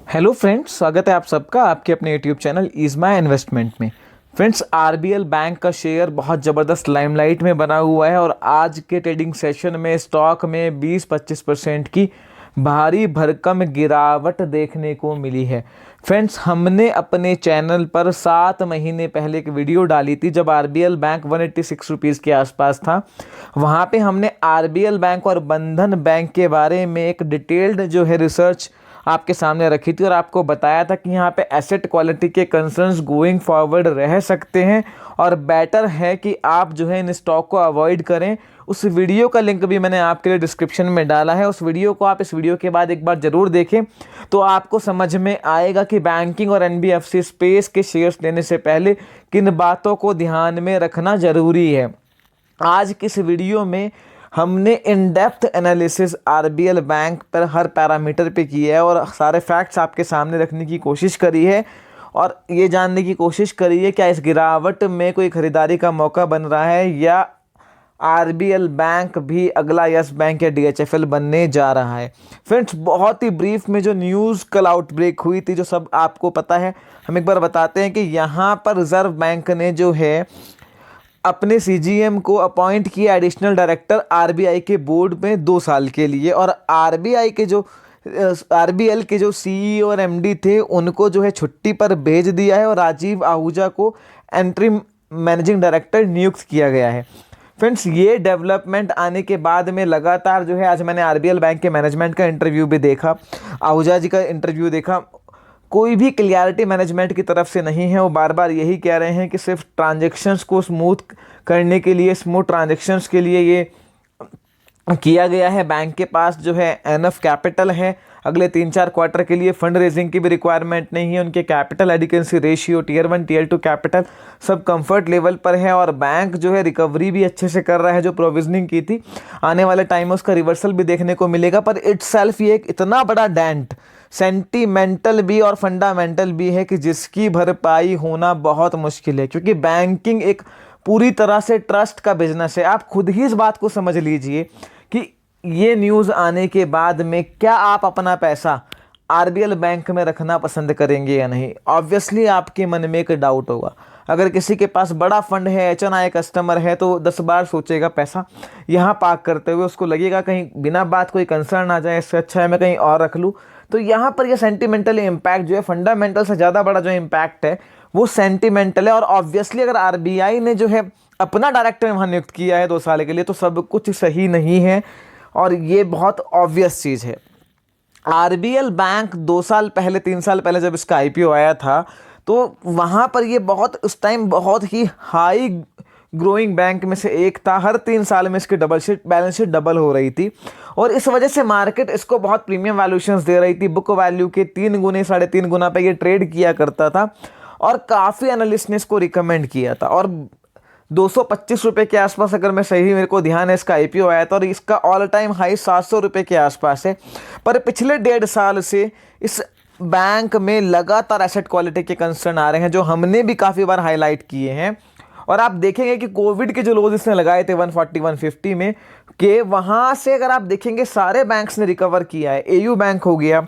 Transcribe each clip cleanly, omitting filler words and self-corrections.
Hello friends, स्वागत है आप सबका आपके अपने YouTube channel is my investment में। फ्रेंड्स, आरबीएल बैंक का शेयर बहुत ज़बरदस्त लाइमलाइट में बना हुआ है और आज के ट्रेडिंग सेशन में स्टॉक में 20-25% की भारी भरकम गिरावट देखने को मिली है। फ्रेंड्स, हमने अपने चैनल पर 7 महीने पहले एक वीडियो डाली थी जब आरबीएल बैंक 186 रुपीज़ के आसपास था। वहाँ पे हमने आरबीएल बैंक और बंधन बैंक के बारे में एक डिटेल्ड जो है रिसर्च आपके सामने रखी थी और आपको बताया था कि यहाँ पे एसेट क्वालिटी के कंसर्न्स गोइंग फॉरवर्ड रह सकते हैं और बेटर है कि आप जो है इन स्टॉक को अवॉइड करें। उस वीडियो का लिंक भी मैंने आपके लिए डिस्क्रिप्शन में डाला है। उस वीडियो को आप इस वीडियो के बाद एक बार ज़रूर देखें तो आपको समझ में आएगा कि बैंकिंग और एनबीएफसी स्पेस के शेयर्स लेने से पहले किन बातों को ध्यान में रखना ज़रूरी है। आज की इस वीडियो में हमने in depth analysis RBL bank पर हर पैरामीटर पे किया है और सारे फैक्ट्स आपके सामने रखने की कोशिश करी है और ये जानने की कोशिश करी है क्या इस गिरावट में कोई ख़रीदारी का मौका बन रहा है या आरबीएल बैंक भी अगला यस बैंक या डीएचएफएल बनने जा रहा है। फ्रेंड्स, बहुत ही ब्रीफ में जो न्यूज़ कल आउटब्रेक हुई थी जो सब आपको पता है, हम एक बार बताते हैं कि यहाँ पर रिजर्व बैंक ने जो है अपने सीजीएम को अपॉइंट किया एडिशनल डायरेक्टर आरबीआई के बोर्ड में 2 साल के लिए और आरबीएल के जो सीईओ और एमडी थे उनको जो है छुट्टी पर भेज दिया है और राजीव आहूजा को इंटरिम मैनेजिंग डायरेक्टर नियुक्त किया गया है। फ्रेंड्स, ये डेवलपमेंट आने के बाद में लगातार जो है आज मैंने आरबीएल बैंक के मैनेजमेंट का इंटरव्यू भी देखा, आहूजा जी का इंटरव्यू देखा, कोई भी क्लियरिटी मैनेजमेंट की तरफ से नहीं है। वो बार बार यही कह रहे हैं कि सिर्फ ट्रांजैक्शंस को स्मूथ करने के लिए, स्मूथ ट्रांजैक्शंस के लिए ये किया गया है। बैंक के पास जो है एनफ कैपिटल है, अगले 3-4 क्वार्टर के लिए फंड रेजिंग की भी रिक्वायरमेंट नहीं है। उनके capital adequacy ratio, tier 1 tier 2 capital सब कंफर्ट लेवल पर है और बैंक जो है रिकवरी भी अच्छे से कर रहा है। जो प्रोविजनिंग की थी आने वाले टाइम में उसका रिवर्सल भी देखने को मिलेगा, पर इटसेल्फ ये एक इतना बड़ा डेंट सेंटीमेंटल भी और फंडामेंटल भी है कि जिसकी भरपाई होना बहुत मुश्किल है, क्योंकि बैंकिंग एक पूरी तरह से ट्रस्ट का बिजनेस है। आप खुद ही इस बात को समझ लीजिए कि ये न्यूज़ आने के बाद में क्या आप अपना पैसा आरबीएल बैंक में रखना पसंद करेंगे या नहीं। ऑब्वियसली आपके मन में एक डाउट होगा। अगर किसी के पास बड़ा फंड है, एचएनआई कस्टमर है, तो 10 बार सोचेगा पैसा यहाँ पार्क करते हुए। उसको लगेगा कहीं बिना बात कोई कंसर्न आ जाए, इससे अच्छा है मैं कहीं और रख लूँ। तो यहाँ पर ये सेंटिमेंटल इम्पैक्ट जो है, फंडामेंटल से ज़्यादा बड़ा जो इम्पैक्ट है वो सेंटिमेंटल है। और ऑब्वियसली अगर आरबीआई ने जो है अपना डायरेक्टर वहाँ नियुक्त किया है 2 साल के लिए तो सब कुछ सही नहीं है और ये बहुत ऑब्वियस चीज़ है। आरबीएल बैंक 2 साल पहले, 3 साल पहले जब इसका आईपीओ आया था तो वहाँ पर ये उस टाइम बहुत ही हाई ग्रोइंग बैंक में से एक था। हर 3 साल में इसकी बैलेंस शीट डबल हो रही थी और इस वजह से मार्केट इसको बहुत प्रीमियम वैल्यूएशंस दे रही थी। बुक वैल्यू के 3 गुने 3.5 गुना पे ये ट्रेड किया करता था और काफ़ी एनालिस्ट ने इसको रिकमेंड किया था। और 225 रुपये के आसपास, अगर मैं सही मेरे को ध्यान है, इसका आईपीओ आया था और इसका ऑल टाइम हाई 700 रुपये के आसपास है। पर पिछले 1.5 साल से इस बैंक में लगातार एसेट क्वालिटी के कंसर्न आ रहे हैं जो हमने भी काफ़ी बार हाईलाइट किए हैं। और आप देखेंगे कि कोविड के जो लोज इसने लगाए थे 140-150 में के, वहाँ से अगर आप देखेंगे सारे बैंक्स ने रिकवर किया है। एयू बैंक हो गया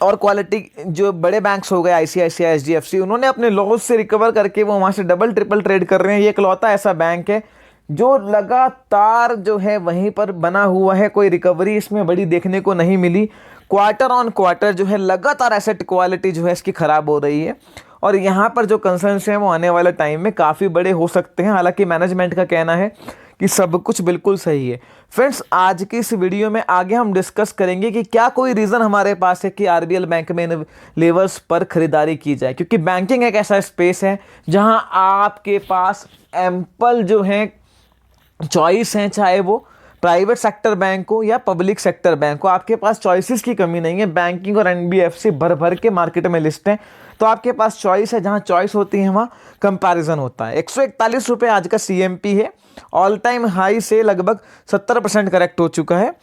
और क्वालिटी जो बड़े बैंक्स हो गए, आईसीआईसीआई, एचडीएफसी, उन्होंने अपने लॉस से रिकवर करके वो वहाँ से डबल ट्रिपल ट्रेड कर रहे हैं। ये इकलौता ऐसा बैंक है जो लगातार जो है वहीं पर बना हुआ है, कोई रिकवरी इसमें बड़ी देखने को नहीं मिली। क्वार्टर ऑन क्वार्टर जो है लगातार एसेट क्वालिटी जो है इसकी ख़राब हो रही है और यहाँ पर जो कंसर्न्स हैं वो आने वाले टाइम में काफ़ी बड़े हो सकते हैं। हालांकि मैनेजमेंट का कहना है कि सब कुछ बिल्कुल सही है। फ्रेंड्स, आज की इस वीडियो में आगे हम डिस्कस करेंगे कि क्या कोई रीज़न हमारे पास है कि आरबीएल बैंक में इन लेवल्स पर खरीदारी की जाए, क्योंकि बैंकिंग एक ऐसा स्पेस है जहां आपके पास एम्पल जो है चॉइस हैं, चाहे वो प्राइवेट सेक्टर बैंक हो या पब्लिक सेक्टर बैंक हो, आपके पास चॉइसेस की कमी नहीं है। बैंकिंग और एनबीएफसी भर भर के मार्केट में लिस्ट हैं, तो आपके पास चॉइस है। जहां चॉइस होती है वहां कंपैरिजन होता है। 141 रुपये आज का सीएमपी है, ऑल टाइम हाई से लगभग 70% करेक्ट हो चुका है।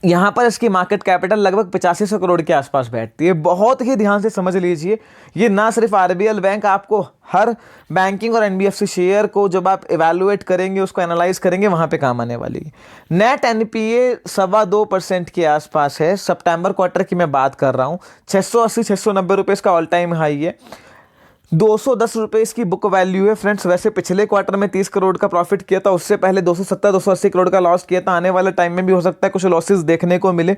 यहाँ पर इसकी मार्केट कैपिटल लगभग 8500 करोड़ के आसपास बैठती है। बहुत ही ध्यान से समझ लीजिए, ये ना सिर्फ आरबीएल बैंक, आपको हर बैंकिंग और एनबीएफसी शेयर को जब आप इवैल्यूएट करेंगे, उसको एनालाइज करेंगे, वहाँ पे काम आने वाली है। नेट एनपीए 2.25% के आसपास है। सितंबर क्वार्टर की मैं बात कर रहा हूँ। 680-690 रुपये इसका ऑल टाइम हाई है। 210 रुपये इसकी बुक वैल्यू है फ्रेंड्स। वैसे पिछले क्वार्टर में 30 करोड़ का प्रॉफिट किया था, उससे पहले 270-280 करोड़ का लॉस किया था। आने वाले टाइम में भी हो सकता है कुछ लॉसेस देखने को मिले।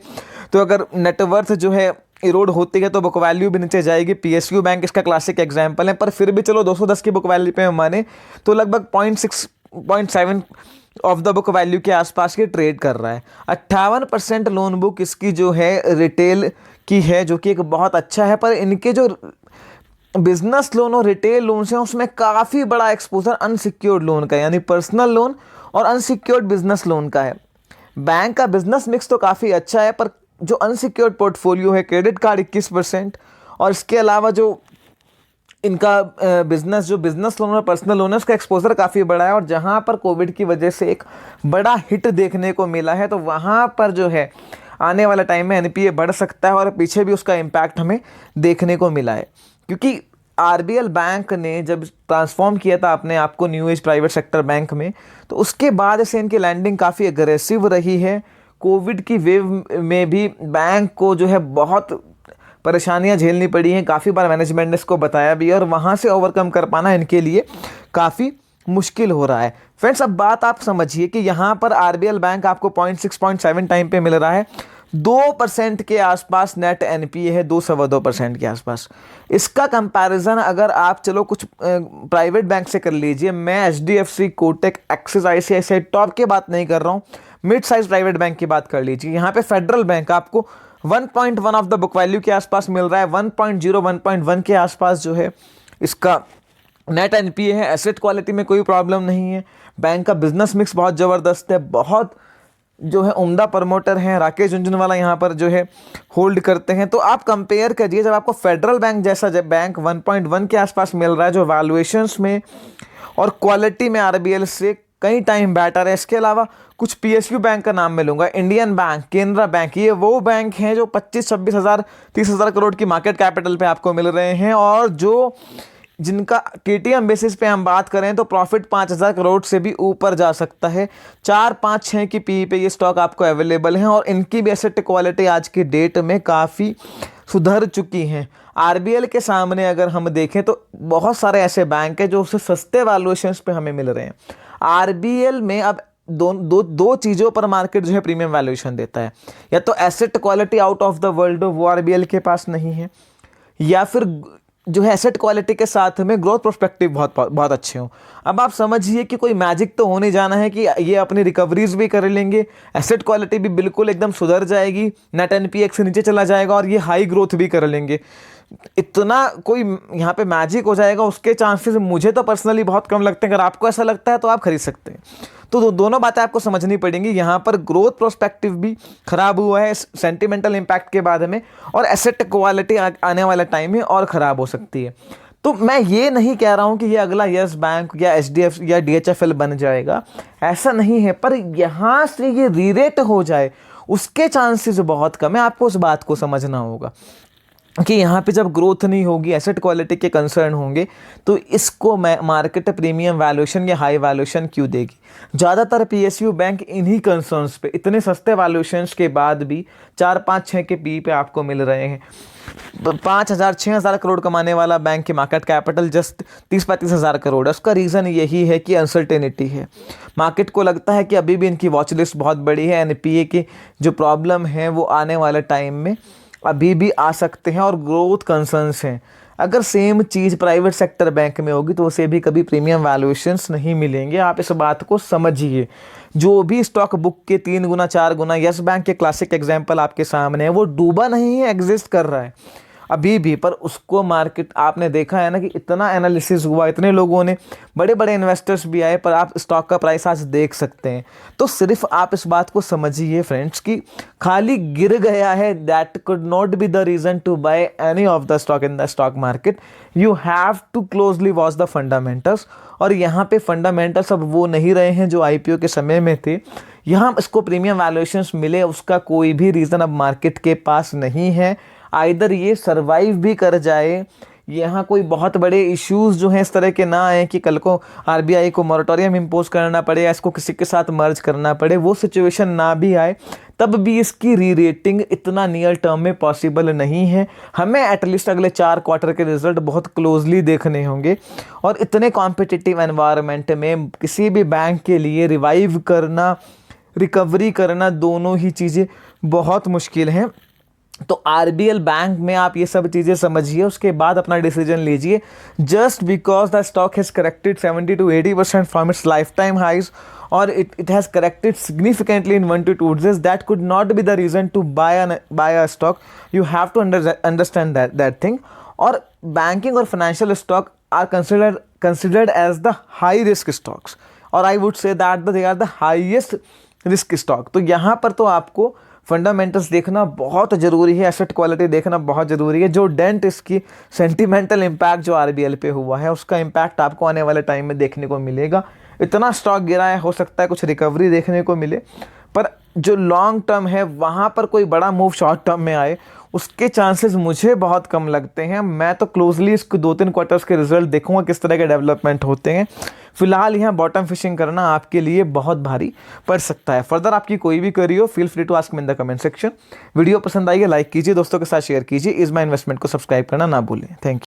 तो अगर नेटवर्थ जो है इरोड होती है तो बुक वैल्यू भी नीचे जाएगी। पीएसयू बैंक इसका क्लासिक एग्जाम्पल है। पर फिर भी चलो 210 की बुक वैल्यू पे माने तो लगभग 0.6-0.7 ऑफ द बुक वैल्यू के आसपास ये ट्रेड कर रहा है। 58% लोन बुक इसकी जो है रिटेल की है, जो कि एक बहुत अच्छा है। पर इनके जो बिजनेस लोन और रिटेल लोन है उसमें काफ़ी बड़ा एक्सपोजर अनसिक्योर्ड लोन का, यानी पर्सनल लोन और अनसिक्योर्ड बिजनेस लोन का है। बैंक का बिजनेस मिक्स तो काफ़ी अच्छा है, पर जो अनसिक्योर्ड पोर्टफोलियो है, क्रेडिट कार्ड 21%, और इसके अलावा जो इनका जो बिजनेस लोन और पर्सनल लोन है उसका एक्सपोजर काफ़ी बड़ा है। और जहाँ पर कोविड की वजह से एक बड़ा हिट देखने को मिला है, तो वहाँ पर जो है आने वाला टाइम में एनपीए बढ़ सकता है, और पीछे भी उसका इम्पैक्ट हमें देखने को मिला है। क्योंकि आरबीएल बैंक ने जब ट्रांसफॉर्म किया था अपने आप को new age private sector bank में, तो उसके बाद से इनकी लैंडिंग काफ़ी अग्रेसिव रही है। कोविड की वेव में भी बैंक को जो है बहुत परेशानियां झेलनी पड़ी हैं। काफ़ी बार मैनेजमेंट ने इसको बताया भी, और वहाँ से ओवरकम कर पाना इनके लिए काफ़ी मुश्किल हो रहा है। फ्रेंड्स, अब बात आप समझिए कि यहाँ पर आरबीएल बैंक आपको 0.6-0.7 टाइम पे मिल रहा है। 2% के आसपास नेट एनपीए है, 2-2.25% के आसपास। इसका कंपैरिजन अगर आप चलो कुछ प्राइवेट बैंक से कर लीजिए। मैं HDFC, Kotak, axis, ICICI top की बात नहीं कर रहा हूँ, मिड साइज प्राइवेट बैंक की बात कर लीजिए। यहाँ पे फेडरल बैंक आपको 1.1 ऑफ द बुक वैल्यू के आसपास मिल रहा है। 1.0, 1.1 के आसपास जो है इसका नेट एनपीए है। एसेट क्वालिटी में कोई प्रॉब्लम नहीं है। बैंक का बिजनेस मिक्स बहुत ज़बरदस्त है। बहुत जो है उम्दा प्रमोटर हैं, राकेश झुनझुनवाला यहाँ पर जो है होल्ड करते हैं। तो आप कंपेयर करिए, जब आपको फेडरल बैंक जैसा जब बैंक 1.1 के आसपास मिल रहा है, जो वैल्यूएशंस में और क्वालिटी में आरबीएल से कई टाइम बेटर है। इसके अलावा कुछ पीएसयू बैंक का नाम मैं लूँगा, इंडियन बैंक, केनरा बैंक, ये वो बैंक हैं जो 25-26 हज़ार 30 हज़ार करोड़ की मार्केट कैपिटल पे आपको मिल रहे हैं, और जो जिनका केटीएम बेसिस पे हम बात करें तो प्रॉफिट 5000 करोड़ से भी ऊपर जा सकता है। 4-5-6 की पी पे ये स्टॉक आपको अवेलेबल हैं, और इनकी भी एसेट क्वालिटी आज की डेट में काफ़ी सुधर चुकी हैं। आरबीएल के सामने अगर हम देखें तो बहुत सारे ऐसे बैंक हैं जो उससे सस्ते वैल्यूएशंस पे हमें मिल रहे हैं। आरबीएल में अब दो चीज़ों पर मार्केट जो है प्रीमियम वैल्यूएशन देता है। या तो asset quality out of the world वो आरबीएल के पास नहीं है, या फिर जो है एसेट क्वालिटी के साथ में ग्रोथ प्रोस्पेक्टिव बहुत अच्छे हों। अब आप समझिए कि कोई मैजिक तो होने जाना है कि ये अपनी रिकवरीज भी कर लेंगे, एसेट क्वालिटी भी बिल्कुल एकदम सुधर जाएगी, नेट एनपीए से नीचे चला जाएगा, और ये हाई ग्रोथ भी कर लेंगे। इतना कोई यहाँ पे मैजिक हो जाएगा उसके चांसेस मुझे तो पर्सनली बहुत कम लगते हैं। अगर आपको ऐसा लगता है तो आप खरीद सकते हैं। तो दोनों बातें आपको समझनी पड़ेंगी। यहाँ पर ग्रोथ प्रोस्पेक्टिव भी खराब हुआ है सेंटिमेंटल इम्पैक्ट के बाद में, और एसेट क्वालिटी आने वाले टाइम में और ख़राब हो सकती है। तो मैं ये नहीं कह रहा हूँ कि ये अगला यस बैंक या एचडीएफसी या डीएचएफएल बन जाएगा, ऐसा नहीं है। पर यहाँ से ये रीरेट हो जाए उसके चांसेस बहुत कम है। आपको उस बात को समझना होगा कि यहाँ पे जब ग्रोथ नहीं होगी, एसेट क्वालिटी के कंसर्न होंगे, तो इसको मार्केट प्रीमियम वैल्यूएशन या हाई वैल्यूएशन क्यों देगी। ज़्यादातर पीएसयू बैंक इन्हीं कंसर्न्स पे इतने सस्ते वैल्यूएशंस के बाद भी 4-5-6 के पी पे आपको मिल रहे हैं। 5,000-6,000 करोड़ कमाने वाला बैंक की मार्केट कैपिटल जस्ट 30-35 हज़ार करोड़ है। उसका रीज़न यही है कि अनसर्टेनिटी है। मार्केट को लगता है कि अभी भी इनकी वॉच लिस्ट बहुत बड़ी है, एनपीए की जो प्रॉब्लम है वो आने वाले टाइम में अभी भी आ सकते हैं, और ग्रोथ कंसर्न्स हैं। अगर सेम चीज़ प्राइवेट सेक्टर बैंक में होगी तो उसे भी कभी प्रीमियम वैल्यूएशंस नहीं मिलेंगे। आप इस बात को समझिए। जो भी स्टॉक बुक के 3 गुना 4 गुना यस बैंक के क्लासिक एग्जांपल आपके सामने है, वो डूबा नहीं है, एग्जिस्ट कर रहा है अभी भी। पर उसको मार्केट आपने देखा है ना कि इतना एनालिसिस हुआ, इतने लोगों ने, बड़े बड़े इन्वेस्टर्स भी आए, पर आप स्टॉक का प्राइस आज देख सकते हैं। तो सिर्फ आप इस बात को समझिए फ्रेंड्स कि खाली गिर गया है, that could not be the reason to buy any of the stock in the stock market. You have to closely watch the fundamentals, और यहाँ पे फंडामेंटल्स अब वो नहीं रहे हैं जो आईपीओ के समय में थे। यहाँ इसको प्रीमियम वैल्यूएशंस मिले उसका कोई भी रीज़न अब मार्केट के पास नहीं है। आइदर ये सर्वाइव भी कर जाए, यहाँ कोई बहुत बड़े इश्यूज जो हैं इस तरह के ना आए कि कल को आरबीआई को मॉरेटोरियम इम्पोज करना पड़े या इसको किसी के साथ मर्ज करना पड़े, वो सिचुएशन ना भी आए, तब भी इसकी री रेटिंग इतना नियर टर्म में पॉसिबल नहीं है। हमें एटलीस्ट अगले 4 क्वार्टर के रिजल्ट बहुत क्लोजली देखने होंगे और इतने कॉम्पिटिटिव एनवायरनमेंट में किसी भी बैंक के लिए रिवाइव करना, रिकवरी करना, दोनों ही चीज़ें बहुत मुश्किल हैं। तो आरबीएल बैंक में आप ये सब चीज़ें समझिए, उसके बाद अपना डिसीजन लीजिए। Just because the stock has corrected 70 to 80% from its lifetime highs और it has corrected significantly in 1 to 2 days, that could not be the reason to buy a stock. You have to understand that thing. और banking और financial stock are considered as the high risk stocks, और I would say that they are the highest risk stock. तो यहाँ पर तो आपको fundamentals देखना बहुत ज़रूरी है, एसेट क्वालिटी देखना बहुत ज़रूरी है। जो डेंट इसकी सेंटिमेंटल इम्पैक्ट जो आरबीएल पे हुआ है उसका इम्पैक्ट आपको आने वाले टाइम में देखने को मिलेगा। इतना स्टॉक गिरा है, हो सकता है कुछ रिकवरी देखने को मिले, पर जो लॉन्ग टर्म है वहाँ पर कोई बड़ा मूव शॉर्ट टर्म में आए उसके चांसेस मुझे बहुत कम लगते हैं। मैं तो क्लोजली इसको 2-3 क्वार्टर्स के रिजल्ट देखूंगा किस तरह के डेवलपमेंट होते हैं। फिलहाल यहाँ बॉटम फिशिंग करना आपके लिए बहुत भारी पड़ सकता है। फर्दर आपकी कोई भी क्वेरी हो, feel free to ask me in the comment section. Video पसंद आई है लाइक कीजिए, दोस्तों के साथ शेयर कीजिए। इज माई इन्वेस्टमेंट को सब्सक्राइब करना ना भूलें। Thank you.